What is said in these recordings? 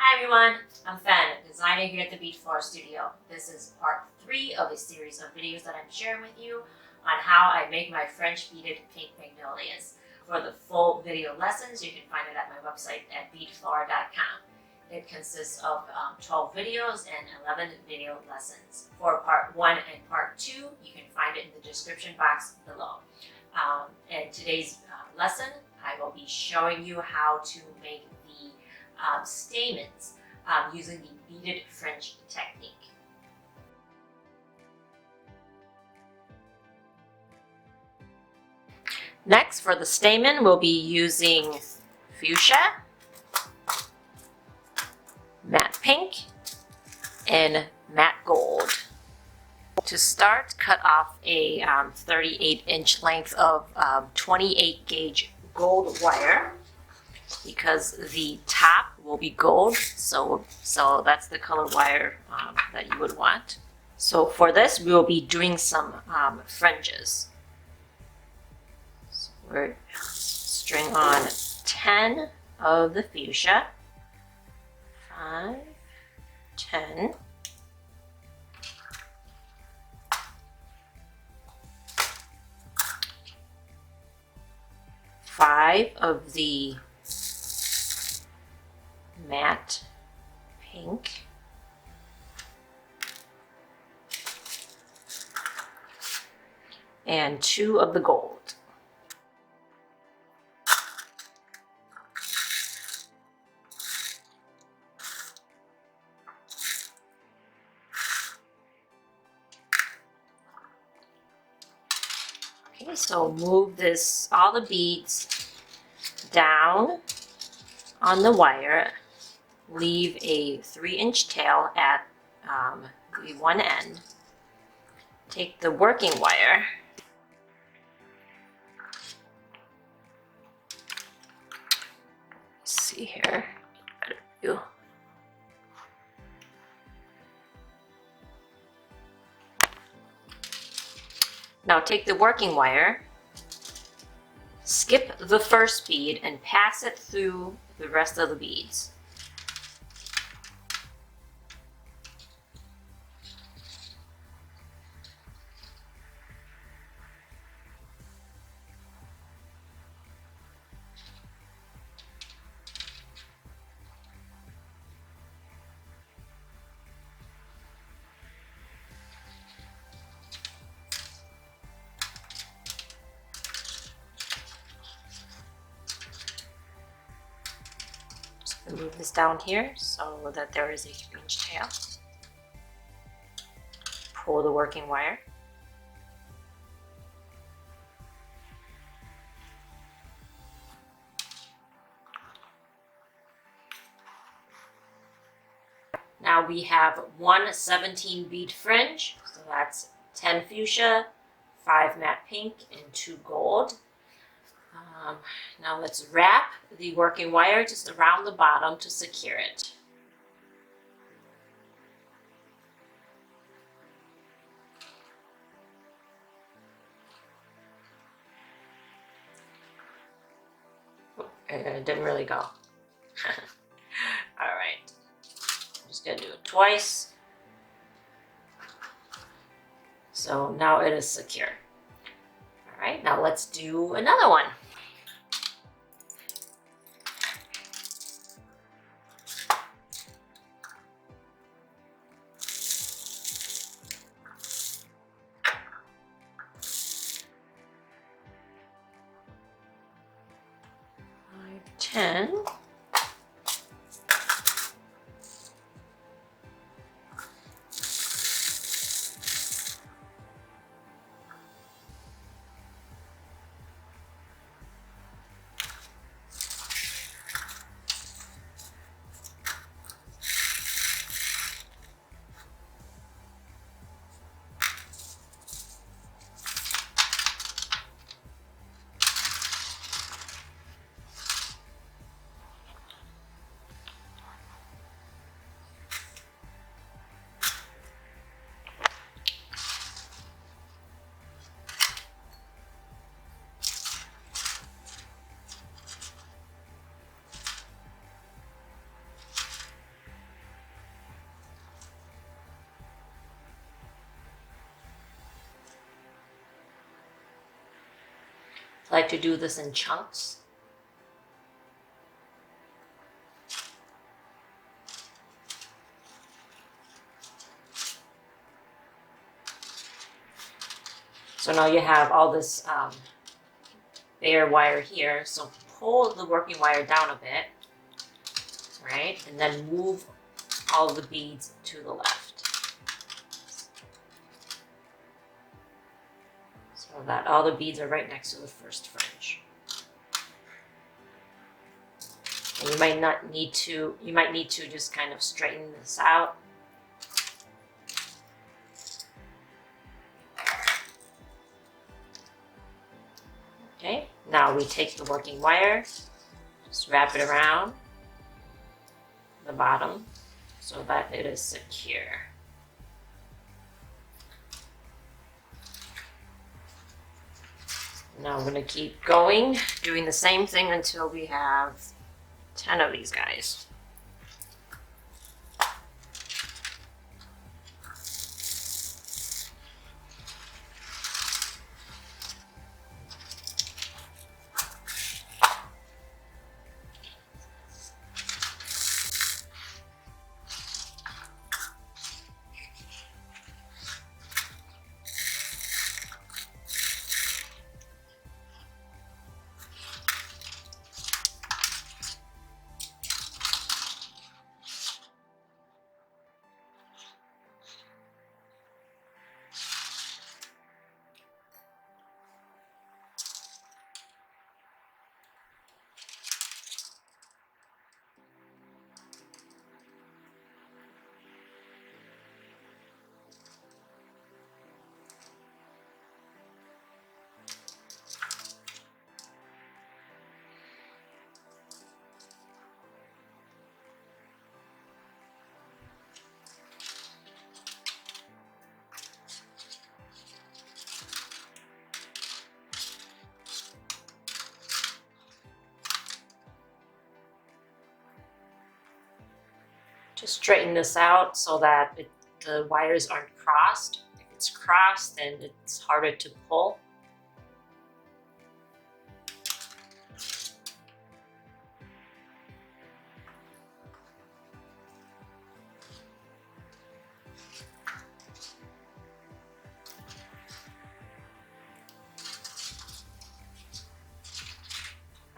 Hi everyone, I'm Fen, designer here at the Bead Studio. This is part 3 of a series of videos that I'm sharing with you on how I make my French beaded pink magnolias. For the full video lessons, you can find it at my website at beadflower.com. It consists of 12 videos and 11 video lessons. For part 1 and part 2, you can find it in the description box below. In today's lesson, I will be showing you how to make the stamens using the beaded fringe technique. Next, for the stamen, we'll be using fuchsia, matte pink, and matte gold. To start, cut off a 38-inch length of 28 gauge gold wire, because the top will be gold, so that's the color wire that you would want. So for this, we will be doing some fringes. So we're string on 10 of the fuchsia, 5, 10, 5 of the matte pink, and 2 of the gold. Okay, so move all the beads down on the wire. Leave a 3-inch tail at the one end. Take the working wire, see here, better view. Now take the working wire, skip the first bead and pass it through the rest of the beads. Move this down here so that there is a 3-inch tail. Pull the working wire. Now we have one 17 bead fringe, so that's 10 fuchsia, 5 matte pink, and 2 gold. Now let's wrap the working wire just around the bottom to secure it. It didn't really go. All right, I'm just gonna do it twice. So now it is secure. All right, now let's do another one. Ten. I like to do this in chunks. So now you have all this bare wire here. So pull the working wire down a bit, right? And then move all the beads to the left. So that all the beads are right next to the first fringe. And you might need to just kind of straighten this out. Okay, now we take the working wire, just wrap it around the bottom so that it is secure. Now we're going to keep going, doing the same thing until we have 10 of these guys. Just straighten this out so that the wires aren't crossed. If it's crossed, then it's harder to pull.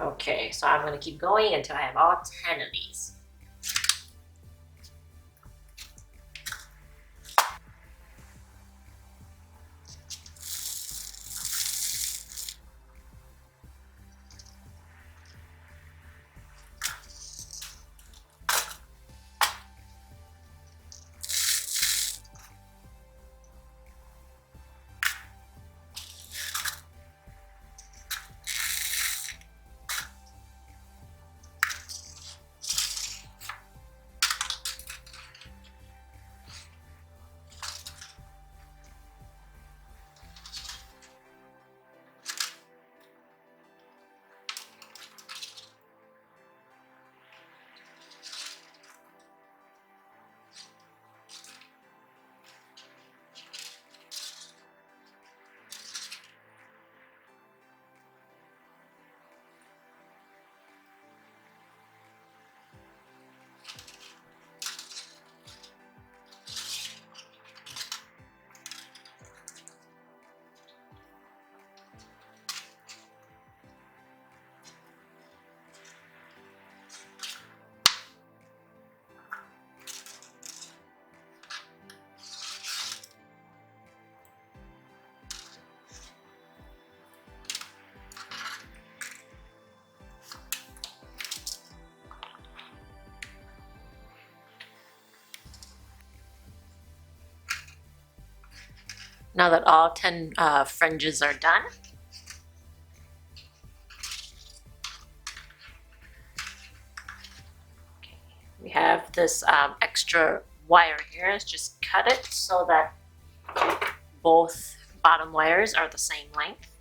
Okay, so I'm going to keep going until I have all 10 of these. Now that all 10 fringes are done, we have this extra wire here. Let's just cut it so that both bottom wires are the same length.